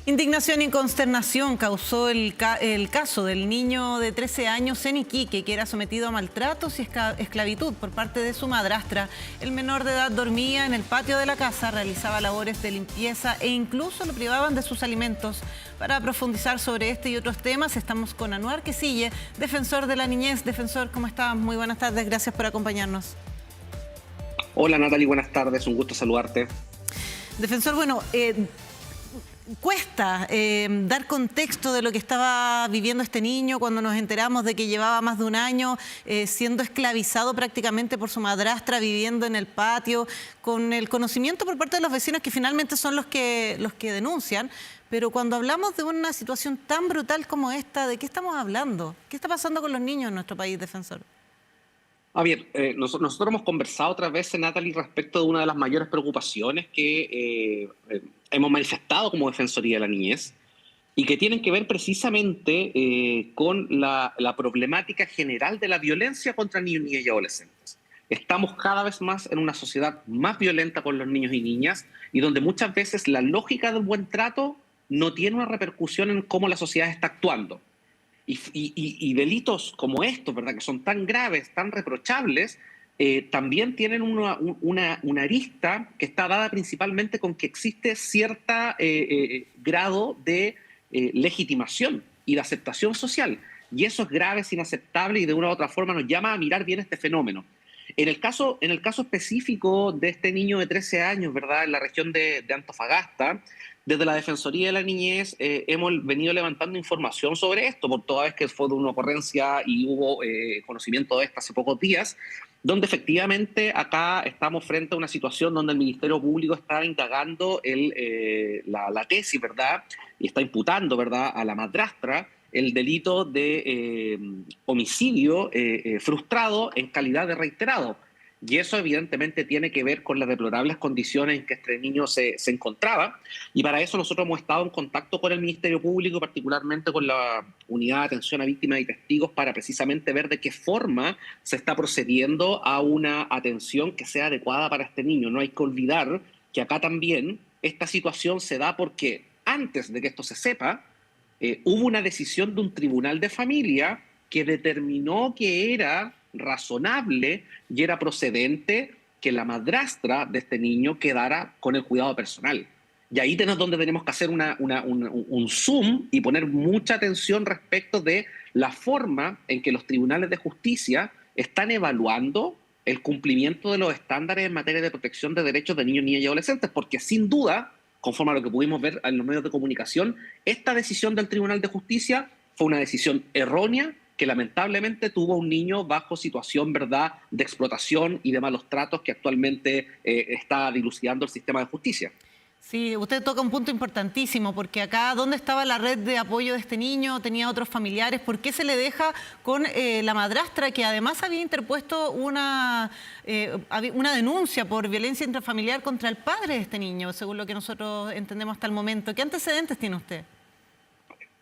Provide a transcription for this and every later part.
Indignación y consternación causó el caso del niño de 13 años en Iquique, que era sometido a maltratos y esclavitud por parte de su madrastra. El menor de edad dormía en el patio de la casa, realizaba labores de limpieza e incluso lo privaban de sus alimentos. Para profundizar sobre este y otros temas, estamos con Anuar Quisille, defensor de la niñez. Defensor, ¿cómo estás? Muy buenas tardes, gracias por acompañarnos. Hola Natalie, buenas tardes, un gusto saludarte. Defensor, bueno, cuesta dar contexto de lo que estaba viviendo este niño cuando nos enteramos de que llevaba más de un año siendo esclavizado prácticamente por su madrastra, viviendo en el patio, con el conocimiento por parte de los vecinos que finalmente son los que denuncian. Pero cuando hablamos de una situación tan brutal como esta, ¿de qué estamos hablando? ¿Qué está pasando con los niños en nuestro país, defensor? Bien, nosotros hemos conversado otras veces, Natalie, respecto de una de las mayores preocupaciones que hemos manifestado como Defensoría de la Niñez y que tienen que ver precisamente con la problemática general de la violencia contra niños, niñas y adolescentes. Estamos cada vez más en una sociedad más violenta con los niños y niñas y donde muchas veces la lógica del buen trato no tiene una repercusión en cómo la sociedad está actuando. Y delitos como estos, ¿verdad?, que son tan graves, tan reprochables, también tienen una arista que está dada principalmente con que existe cierto grado de legitimación y de aceptación social. Y eso es grave, es inaceptable y de una u otra forma nos llama a mirar bien este fenómeno. En el caso específico de este niño de 13 años, ¿verdad?, en la región de Antofagasta, desde la Defensoría de la Niñez hemos venido levantando información sobre esto, por toda vez que fue de una ocurrencia y hubo conocimiento de esto hace pocos días, donde efectivamente acá estamos frente a una situación donde el Ministerio Público está indagando la tesis, ¿verdad?, y está imputando, ¿verdad?, a la madrastra el delito de homicidio frustrado en calidad de reiterado. Y eso evidentemente tiene que ver con las deplorables condiciones en que este niño se encontraba. Y para eso nosotros hemos estado en contacto con el Ministerio Público, particularmente con la Unidad de Atención a Víctimas y Testigos, para precisamente ver de qué forma se está procediendo a una atención que sea adecuada para este niño. No hay que olvidar que acá también esta situación se da porque antes de que esto se sepa, hubo una decisión de un tribunal de familia que determinó que era razonable y era procedente que la madrastra de este niño quedara con el cuidado personal. Y ahí es donde tenemos que hacer un zoom y poner mucha atención respecto de la forma en que los tribunales de justicia están evaluando el cumplimiento de los estándares en materia de protección de derechos de niños, niñas y adolescentes, porque sin duda, conforme a lo que pudimos ver en los medios de comunicación, esta decisión del Tribunal de Justicia fue una decisión errónea que lamentablemente tuvo un niño bajo situación, ¿verdad?, de explotación y de malos tratos que actualmente está dilucidando el sistema de justicia. Sí, usted toca un punto importantísimo, porque acá, ¿dónde estaba la red de apoyo de este niño? ¿Tenía otros familiares? ¿Por qué se le deja con la madrastra, que además había interpuesto una denuncia por violencia intrafamiliar contra el padre de este niño, según lo que nosotros entendemos hasta el momento? ¿Qué antecedentes tiene usted?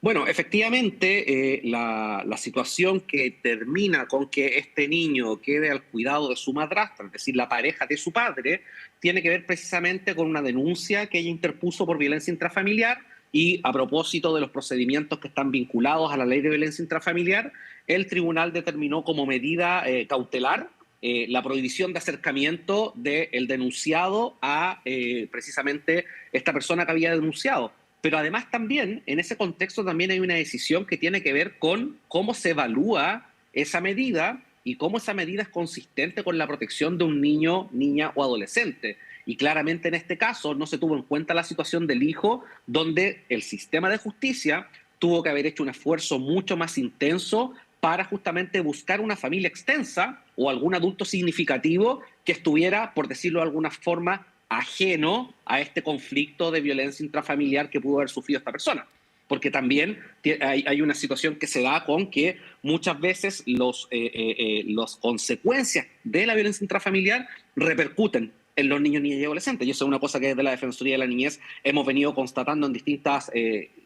Bueno, efectivamente, la situación que termina con que este niño quede al cuidado de su madrastra, es decir, la pareja de su padre, tiene que ver precisamente con una denuncia que ella interpuso por violencia intrafamiliar y a propósito de los procedimientos que están vinculados a la ley de violencia intrafamiliar, el tribunal determinó como medida cautelar la prohibición de acercamiento del denunciado a precisamente esta persona que había denunciado. Pero además también, en ese contexto también hay una decisión que tiene que ver con cómo se evalúa esa medida y cómo esa medida es consistente con la protección de un niño, niña o adolescente. Y claramente en este caso no se tuvo en cuenta la situación del hijo, donde el sistema de justicia tuvo que haber hecho un esfuerzo mucho más intenso para justamente buscar una familia extensa o algún adulto significativo que estuviera, por decirlo de alguna forma, ajeno a este conflicto de violencia intrafamiliar que pudo haber sufrido esta persona. Porque también hay una situación que se da con que muchas veces las consecuencias de la violencia intrafamiliar repercuten en los niños, niñas y adolescentes. Y eso es una cosa que desde la Defensoría de la Niñez hemos venido constatando en distintas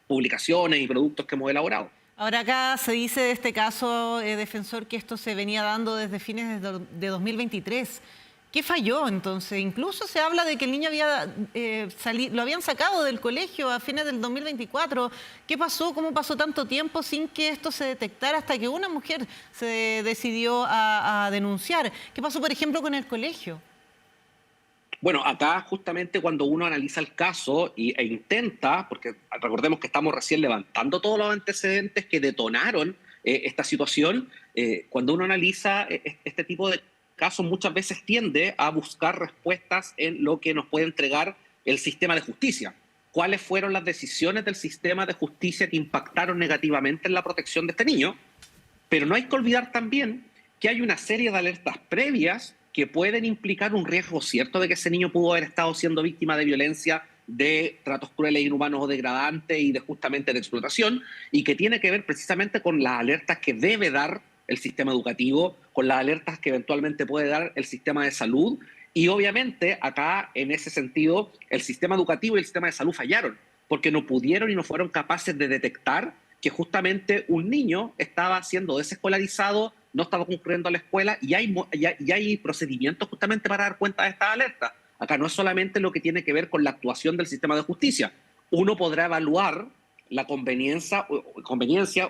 publicaciones y productos que hemos elaborado. Ahora acá se dice de este caso, defensor, que esto se venía dando desde fines de 2023. ¿Qué falló entonces? Incluso se habla de que el niño había lo habían sacado del colegio a fines del 2024. ¿Qué pasó? ¿Cómo pasó tanto tiempo sin que esto se detectara hasta que una mujer se decidió a denunciar? ¿Qué pasó, por ejemplo, con el colegio? Bueno, acá justamente cuando uno analiza el caso e intenta, porque recordemos que estamos recién levantando todos los antecedentes que detonaron esta situación, cuando uno analiza este tipo de casos muchas veces tiende a buscar respuestas en lo que nos puede entregar el sistema de justicia. ¿Cuáles fueron las decisiones del sistema de justicia que impactaron negativamente en la protección de este niño? Pero no hay que olvidar también que hay una serie de alertas previas que pueden implicar un riesgo cierto de que ese niño pudo haber estado siendo víctima de violencia, de tratos crueles, inhumanos o degradantes y de justamente de explotación, y que tiene que ver precisamente con las alertas que debe dar el sistema educativo, con las alertas que eventualmente puede dar el sistema de salud. Y obviamente acá, en ese sentido, el sistema educativo y el sistema de salud fallaron, porque no pudieron y no fueron capaces de detectar que justamente un niño estaba siendo desescolarizado, no estaba concurriendo a la escuela y hay procedimientos justamente para dar cuenta de estas alertas. Acá no es solamente lo que tiene que ver con la actuación del sistema de justicia. Uno podrá evaluar la conveniencia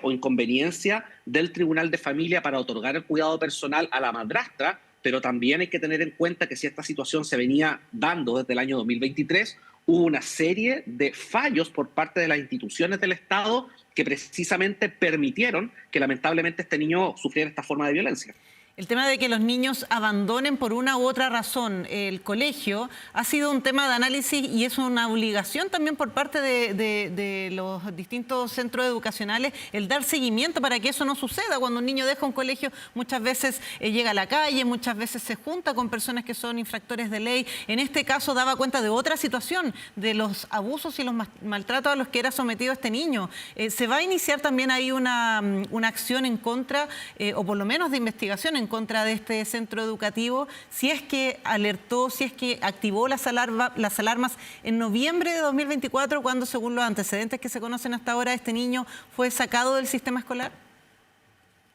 o inconveniencia del Tribunal de Familia para otorgar el cuidado personal a la madrastra, pero también hay que tener en cuenta que si esta situación se venía dando desde el año 2023, hubo una serie de fallos por parte de las instituciones del Estado que precisamente permitieron que lamentablemente este niño sufriera esta forma de violencia. El tema de que los niños abandonen por una u otra razón el colegio ha sido un tema de análisis y es una obligación también por parte de los distintos centros educacionales el dar seguimiento para que eso no suceda. Cuando un niño deja un colegio muchas veces llega a la calle, muchas veces se junta con personas que son infractores de ley. En este caso daba cuenta de otra situación, de los abusos y los maltratos a los que era sometido este niño. Se va a iniciar también ahí una acción en contra, o por lo menos de investigación en contra de este centro educativo, si es que alertó, si es que activó las alarmas en noviembre de 2024, cuando según los antecedentes que se conocen hasta ahora, este niño fue sacado del sistema escolar?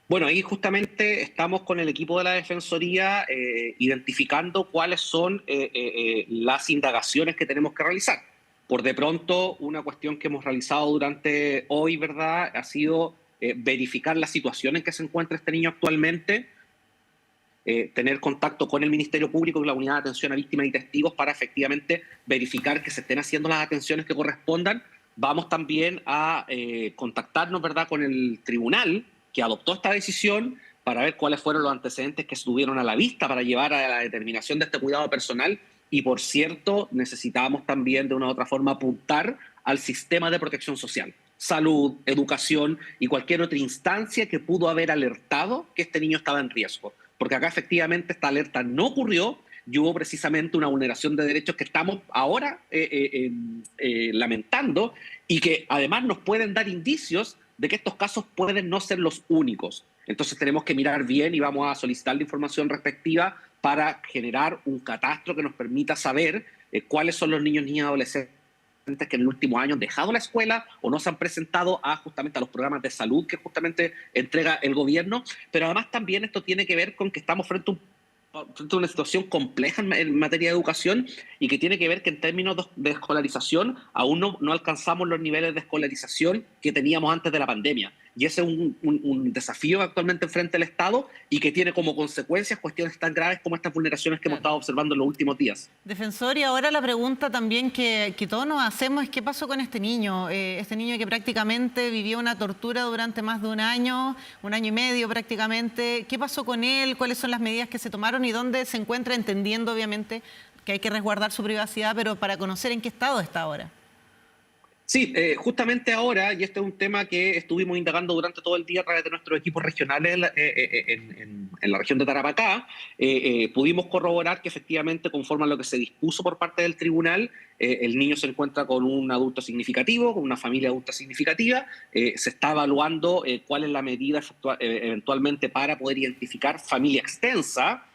Bueno, ahí justamente estamos con el equipo de la Defensoría identificando cuáles son las indagaciones que tenemos que realizar. Por de pronto, una cuestión que hemos realizado durante hoy, ¿verdad?, ha sido verificar la situación en que se encuentra este niño actualmente, tener contacto con el Ministerio Público y la Unidad de Atención a Víctimas y Testigos para efectivamente verificar que se estén haciendo las atenciones que correspondan. Vamos también a contactarnos, ¿verdad?, con el tribunal que adoptó esta decisión para ver cuáles fueron los antecedentes que estuvieron a la vista para llevar a la determinación de este cuidado personal. Y, por cierto, necesitábamos también de una u otra forma apuntar al sistema de protección social, salud, educación y cualquier otra instancia que pudo haber alertado que este niño estaba en riesgo. Porque acá efectivamente esta alerta no ocurrió y hubo precisamente una vulneración de derechos que estamos ahora lamentando y que además nos pueden dar indicios de que estos casos pueden no ser los únicos. Entonces tenemos que mirar bien y vamos a solicitar la información respectiva para generar un catastro que nos permita saber cuáles son los niños, niñas y adolescentes que en el último año han dejado la escuela o no se han presentado justamente a los programas de salud que justamente entrega el gobierno, pero además también esto tiene que ver con que estamos frente a una situación compleja en materia de educación y que tiene que ver que en términos de escolarización aún no alcanzamos los niveles de escolarización que teníamos antes de la pandemia. Y ese es un desafío que actualmente enfrenta el Estado y que tiene como consecuencias cuestiones tan graves como estas vulneraciones que hemos estado observando en los últimos días. Defensor, y ahora la pregunta también que todos nos hacemos es ¿qué pasó con este niño? Este niño que prácticamente vivió una tortura durante más de un año y medio prácticamente. ¿Qué pasó con él? ¿Cuáles son las medidas que se tomaron y dónde se encuentra? Entendiendo obviamente que hay que resguardar su privacidad, pero para conocer en qué estado está ahora. Sí, justamente ahora, y este es un tema que estuvimos indagando durante todo el día a través de nuestros equipos regionales en la región de Tarapacá, pudimos corroborar que efectivamente, conforme a lo que se dispuso por parte del tribunal, el niño se encuentra con un adulto significativo, con una familia adulta significativa, se está evaluando cuál es la medida eventualmente para poder identificar familia extensa,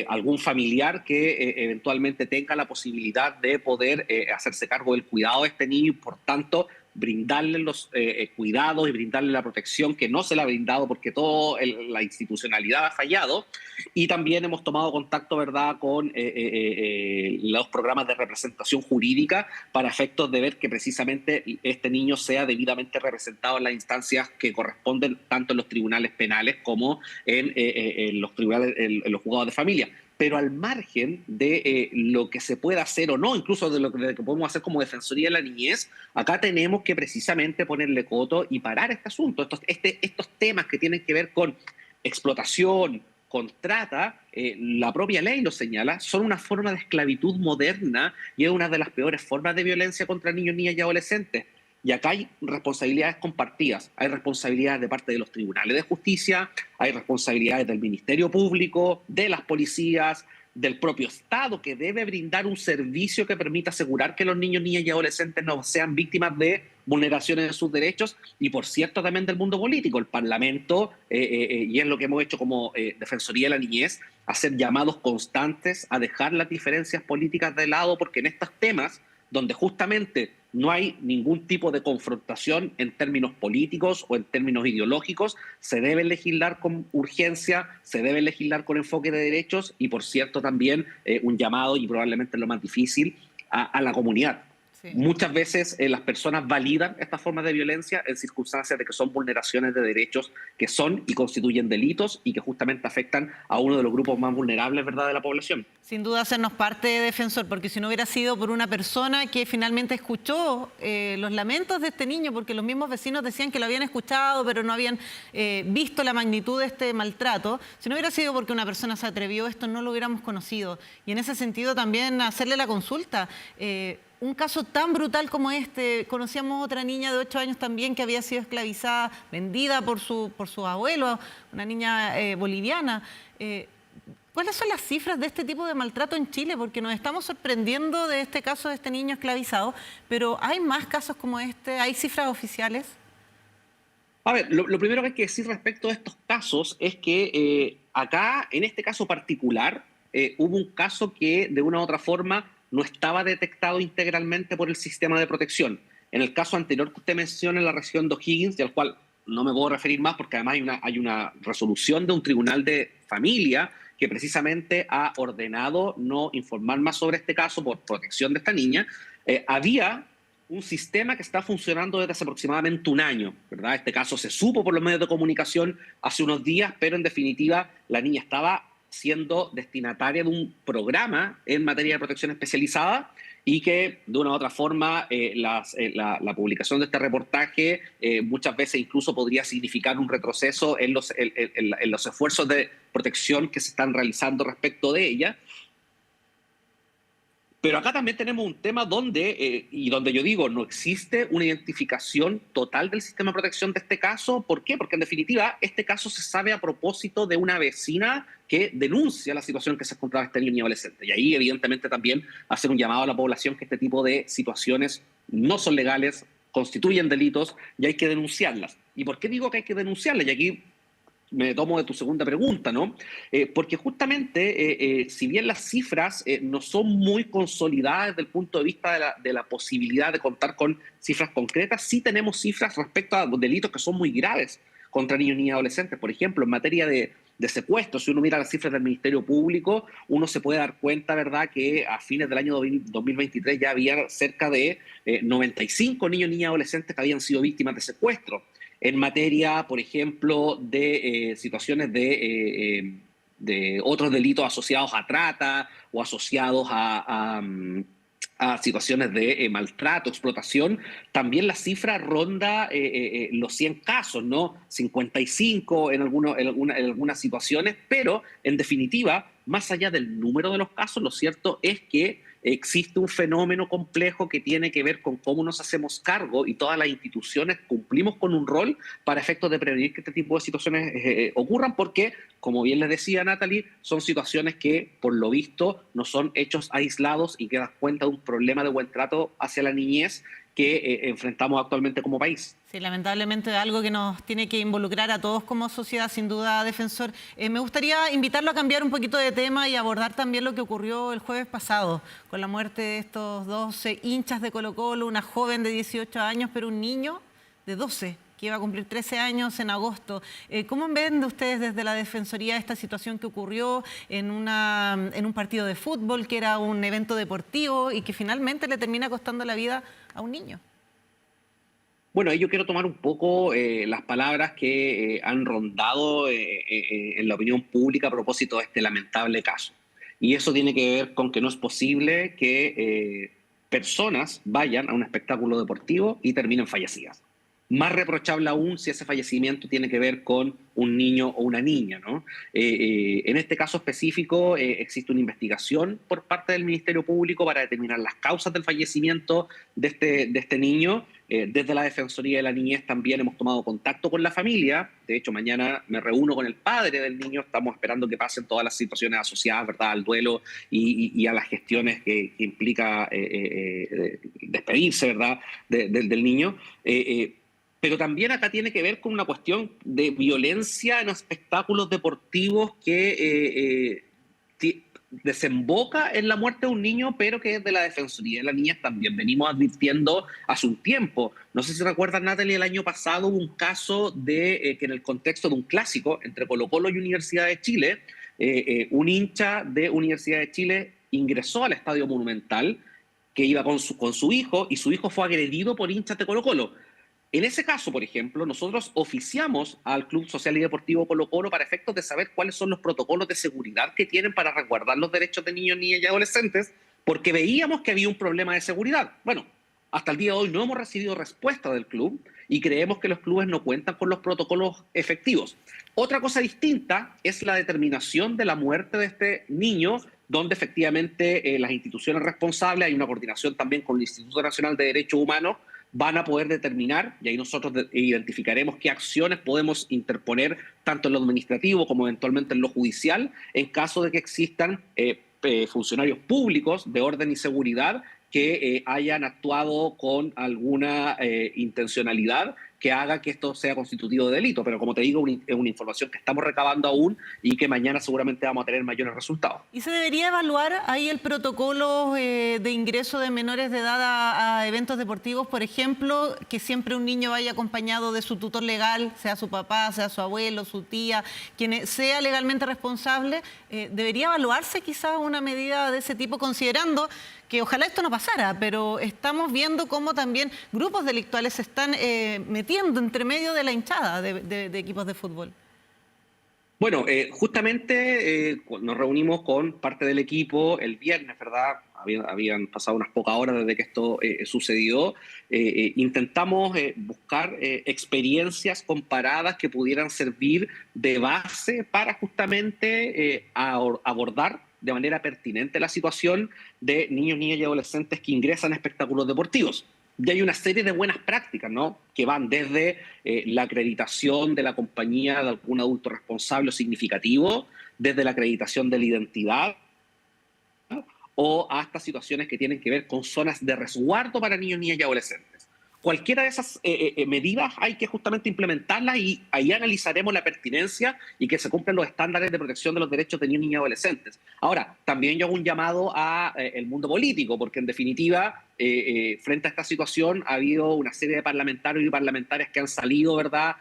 algún familiar que eventualmente tenga la posibilidad de poder hacerse cargo del cuidado de este niño y, por tanto, brindarle los cuidados y brindarle la protección que no se le ha brindado porque toda la institucionalidad ha fallado. Y también hemos tomado contacto, ¿verdad?, con los programas de representación jurídica para efectos de ver que precisamente este niño sea debidamente representado en las instancias que corresponden tanto en los tribunales penales como en los tribunales, en los juzgados de familia. Pero al margen de lo que se pueda hacer o no, incluso de lo que podemos hacer como Defensoría de la Niñez, acá tenemos que precisamente ponerle coto y parar este asunto. Estos temas que tienen que ver con explotación, con trata, la propia ley lo señala, son una forma de esclavitud moderna y es una de las peores formas de violencia contra niños, niñas y adolescentes. Y acá hay responsabilidades compartidas, hay responsabilidades de parte de los tribunales de justicia, hay responsabilidades del Ministerio Público, de las policías, del propio Estado, que debe brindar un servicio que permita asegurar que los niños, niñas y adolescentes no sean víctimas de vulneraciones de sus derechos, y por cierto también del mundo político, el Parlamento, y es lo que hemos hecho como Defensoría de la Niñez, hacer llamados constantes a dejar las diferencias políticas de lado, porque en estos temas, donde justamente no hay ningún tipo de confrontación en términos políticos o en términos ideológicos, se debe legislar con urgencia, se debe legislar con enfoque de derechos y, por cierto, también un llamado, y probablemente lo más difícil, a la comunidad. Sí. Muchas veces las personas validan estas formas de violencia en circunstancias de que son vulneraciones de derechos que son y constituyen delitos y que justamente afectan a uno de los grupos más vulnerables, ¿verdad?, de la población. Sin duda hacernos parte de Defensor, porque si no hubiera sido por una persona que finalmente escuchó los lamentos de este niño, porque los mismos vecinos decían que lo habían escuchado, pero no habían visto la magnitud de este maltrato, si no hubiera sido porque una persona se atrevió, esto no lo hubiéramos conocido. Y en ese sentido también hacerle la consulta. Un caso tan brutal como este, conocíamos otra niña de 8 años también que había sido esclavizada, vendida por su abuelo, una niña boliviana. ¿Cuáles son las cifras de este tipo de maltrato en Chile? Porque nos estamos sorprendiendo de este caso de este niño esclavizado, pero ¿hay más casos como este? ¿Hay cifras oficiales? A ver, lo primero que hay que decir respecto a estos casos es que acá, en este caso particular, hubo un caso que de una u otra forma no estaba detectado integralmente por el sistema de protección. En el caso anterior que usted menciona en la región de O'Higgins, y al cual no me puedo referir más porque además hay una resolución de un tribunal de familia que precisamente ha ordenado no informar más sobre este caso por protección de esta niña, había un sistema que está funcionando desde hace aproximadamente un año, ¿verdad? Este caso se supo por los medios de comunicación hace unos días, pero en definitiva la niña estaba siendo destinataria de un programa en materia de protección especializada y que de una u otra forma la publicación de este reportaje muchas veces incluso podría significar un retroceso en los esfuerzos de protección que se están realizando respecto de ella. Pero acá también tenemos un tema donde yo digo, no existe una identificación total del sistema de protección de este caso. ¿Por qué? Porque en definitiva este caso se sabe a propósito de una vecina que denuncia la situación en que se encontraba este niño y adolescente. Y ahí evidentemente también hacer un llamado a la población que este tipo de situaciones no son legales, constituyen delitos y hay que denunciarlas. ¿Y por qué digo que hay que denunciarlas? Y aquí me tomo de tu segunda pregunta, ¿no? Porque justamente, si bien las cifras no son muy consolidadas desde el punto de vista de la posibilidad de contar con cifras concretas, sí tenemos cifras respecto a delitos que son muy graves contra niños, niñas y adolescentes. Por ejemplo, en materia de secuestro, si uno mira las cifras del Ministerio Público, uno se puede dar cuenta, ¿verdad?, que a fines del año 2023 ya había cerca de 95 niños, niñas y adolescentes que habían sido víctimas de secuestro. En materia, por ejemplo, de situaciones de otros delitos asociados a trata o asociados a situaciones de maltrato, explotación, también la cifra ronda los 100 casos, ¿no? 55 en algunas situaciones, pero en definitiva, más allá del número de los casos, lo cierto es que existe un fenómeno complejo que tiene que ver con cómo nos hacemos cargo y todas las instituciones cumplimos con un rol para efectos de prevenir que este tipo de situaciones ocurran, porque, como bien les decía Natalie, son situaciones que, por lo visto, no son hechos aislados y que dan cuenta de un problema de buen trato hacia la niñez que enfrentamos actualmente como país. Sí, lamentablemente algo que nos tiene que involucrar a todos como sociedad, sin duda, Defensor. Me gustaría invitarlo a cambiar un poquito de tema y abordar también lo que ocurrió el jueves pasado con la muerte de estos 12 hinchas de Colo-Colo, una joven de 18 años, pero un niño de 12, que iba a cumplir 13 años en agosto. ¿Cómo ven ustedes desde la Defensoría esta situación que ocurrió en un partido de fútbol, que era un evento deportivo y que finalmente le termina costando la vida a un niño? Bueno, yo quiero tomar un poco las palabras que han rondado en la opinión pública a propósito de este lamentable caso. Y eso tiene que ver con que no es posible que personas vayan a un espectáculo deportivo y terminen fallecidas. Más reprochable aún si ese fallecimiento tiene que ver con un niño o una niña, ¿no? En este caso específico existe una investigación por parte del Ministerio Público para determinar las causas del fallecimiento de este niño. Desde la Defensoría de la Niñez también hemos tomado contacto con la familia. De hecho, mañana me reúno con el padre del niño. Estamos esperando que pasen todas las situaciones asociadas, ¿verdad?, al duelo y a las gestiones que implica despedirse, ¿verdad?, del niño. Pero también acá tiene que ver con una cuestión de violencia en espectáculos deportivos que desemboca en la muerte de un niño, pero que desde la Defensoría de la Niñez también venimos advirtiendo hace un tiempo. No sé si recuerdas, Natalie, el año pasado hubo un caso de que en el contexto de un clásico entre Colo-Colo y Universidad de Chile, un hincha de Universidad de Chile ingresó al Estadio Monumental que iba con su hijo, y su hijo fue agredido por hinchas de Colo-Colo. En ese caso, por ejemplo, nosotros oficiamos al Club Social y Deportivo Colo-Colo para efectos de saber cuáles son los protocolos de seguridad que tienen para resguardar los derechos de niños, niñas y adolescentes, porque veíamos que había un problema de seguridad. Bueno, hasta el día de hoy no hemos recibido respuesta del club y creemos que los clubes no cuentan con los protocolos efectivos. Otra cosa distinta es la determinación de la muerte de este niño, donde efectivamente las instituciones responsables, hay una coordinación también con el Instituto Nacional de Derechos Humanos, van a poder determinar, y ahí nosotros identificaremos qué acciones podemos interponer tanto en lo administrativo como eventualmente en lo judicial, en caso de que existan funcionarios públicos de orden y seguridad que hayan actuado con alguna intencionalidad que haga que esto sea constitutivo de delito. Pero como te digo, es una información que estamos recabando aún y que mañana seguramente vamos a tener mayores resultados. ¿Y se debería evaluar ahí el protocolo de ingreso de menores de edad a eventos deportivos? Por ejemplo, que siempre un niño vaya acompañado de su tutor legal, sea su papá, sea su abuelo, su tía, quien sea legalmente responsable. ¿Debería evaluarse quizás una medida de ese tipo, considerando que ojalá esto no pasara, pero estamos viendo cómo también grupos delictuales se están metiendo entre medio de la hinchada de equipos de fútbol? Bueno, justamente nos reunimos con parte del equipo el viernes, ¿verdad? Habían pasado unas pocas horas desde que esto sucedió. Intentamos buscar experiencias comparadas que pudieran servir de base para justamente abordar de manera pertinente la situación de niños, niñas y adolescentes que ingresan a espectáculos deportivos. Y hay una serie de buenas prácticas, ¿no?, que van desde la acreditación de la compañía de algún adulto responsable o significativo, desde la acreditación de la identidad, o hasta situaciones que tienen que ver con zonas de resguardo para niños, niñas y adolescentes. Cualquiera de esas medidas hay que justamente implementarlas y ahí analizaremos la pertinencia y que se cumplan los estándares de protección de los derechos de niños, niñas y adolescentes. Ahora, también yo hago un llamado al mundo político, porque en definitiva, frente a esta situación, ha habido una serie de parlamentarios y parlamentarias que han salido, ¿verdad?,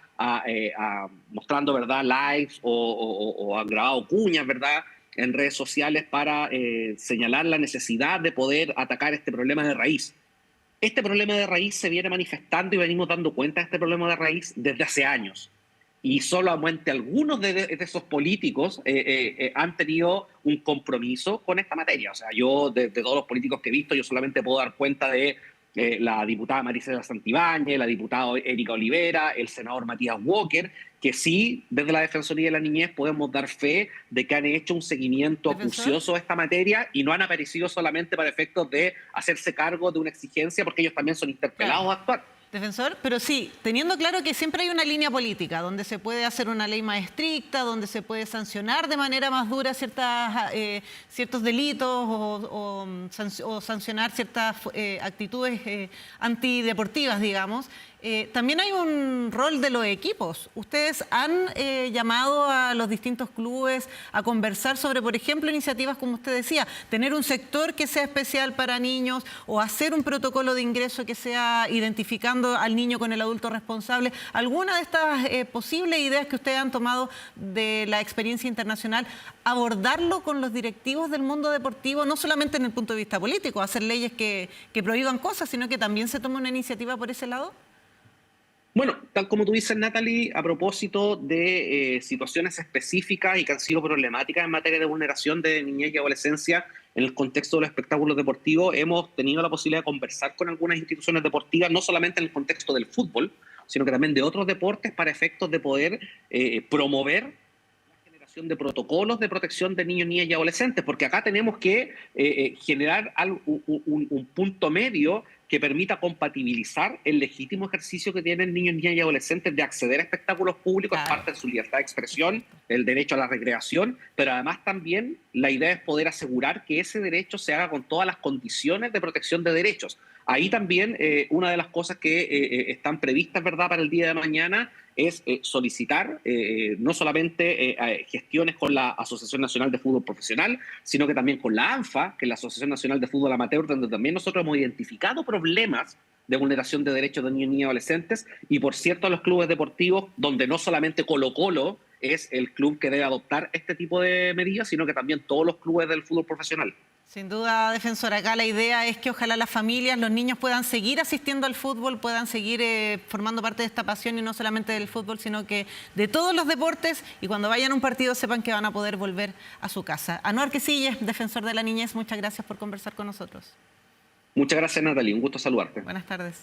mostrando, ¿verdad?, lives o han grabado cuñas, ¿verdad?, en redes sociales para señalar la necesidad de poder atacar este problema de raíz. Este problema de raíz se viene manifestando y venimos dando cuenta de este problema de raíz desde hace años. Y solamente algunos de esos políticos han tenido un compromiso con esta materia. O sea, yo, de todos los políticos que he visto, yo solamente puedo dar cuenta de la diputada Maricela Santibáñez, la diputada Erika Olivera, el senador Matías Walker, que sí, desde la Defensoría de la Niñez podemos dar fe de que han hecho un seguimiento acucioso a esta materia y no han aparecido solamente para efectos de hacerse cargo de una exigencia, porque ellos también son interpelados a actuar. Defensor, pero sí, teniendo claro que siempre hay una línea política donde se puede hacer una ley más estricta, donde se puede sancionar de manera más dura ciertos delitos o sancionar ciertas actitudes antideportivas, digamos. También hay un rol de los equipos. Ustedes han llamado a los distintos clubes a conversar sobre, por ejemplo, iniciativas como usted decía, tener un sector que sea especial para niños o hacer un protocolo de ingreso que sea identificando al niño con el adulto responsable. ¿Alguna de estas posibles ideas que ustedes han tomado de la experiencia internacional, abordarlo con los directivos del mundo deportivo, no solamente en el punto de vista político, hacer leyes que prohíban cosas, sino que también se tome una iniciativa por ese lado? Bueno, tal como tú dices, Natalie, a propósito de situaciones específicas y que han sido problemáticas en materia de vulneración de niñez y adolescencia en el contexto de los espectáculos deportivos, hemos tenido la posibilidad de conversar con algunas instituciones deportivas, no solamente en el contexto del fútbol, sino que también de otros deportes, para efectos de poder promover la generación de protocolos de protección de niños, niñas y adolescentes, porque acá tenemos que generar un punto medio que permita compatibilizar el legítimo ejercicio que tienen niños, niñas y adolescentes de acceder a espectáculos públicos, es parte de su libertad de expresión, el derecho a la recreación, pero además también la idea es poder asegurar que ese derecho se haga con todas las condiciones de protección de derechos. Ahí también una de las cosas que están previstas, ¿verdad?, para el día de mañana es solicitar no solamente gestiones con la Asociación Nacional de Fútbol Profesional, sino que también con la ANFA, que es la Asociación Nacional de Fútbol Amateur, donde también nosotros hemos identificado problemas de vulneración de derechos de niños, niñas y adolescentes, y por cierto a los clubes deportivos, donde no solamente Colo-Colo es el club que debe adoptar este tipo de medidas, sino que también todos los clubes del fútbol profesional. Sin duda, defensor, acá la idea es que ojalá las familias, los niños puedan seguir asistiendo al fútbol, puedan seguir formando parte de esta pasión y no solamente del fútbol, sino que de todos los deportes, y cuando vayan a un partido sepan que van a poder volver a su casa. Anuar Quisille, defensor de la niñez, muchas gracias por conversar con nosotros. Muchas gracias, Natalie. Un gusto saludarte. Buenas tardes.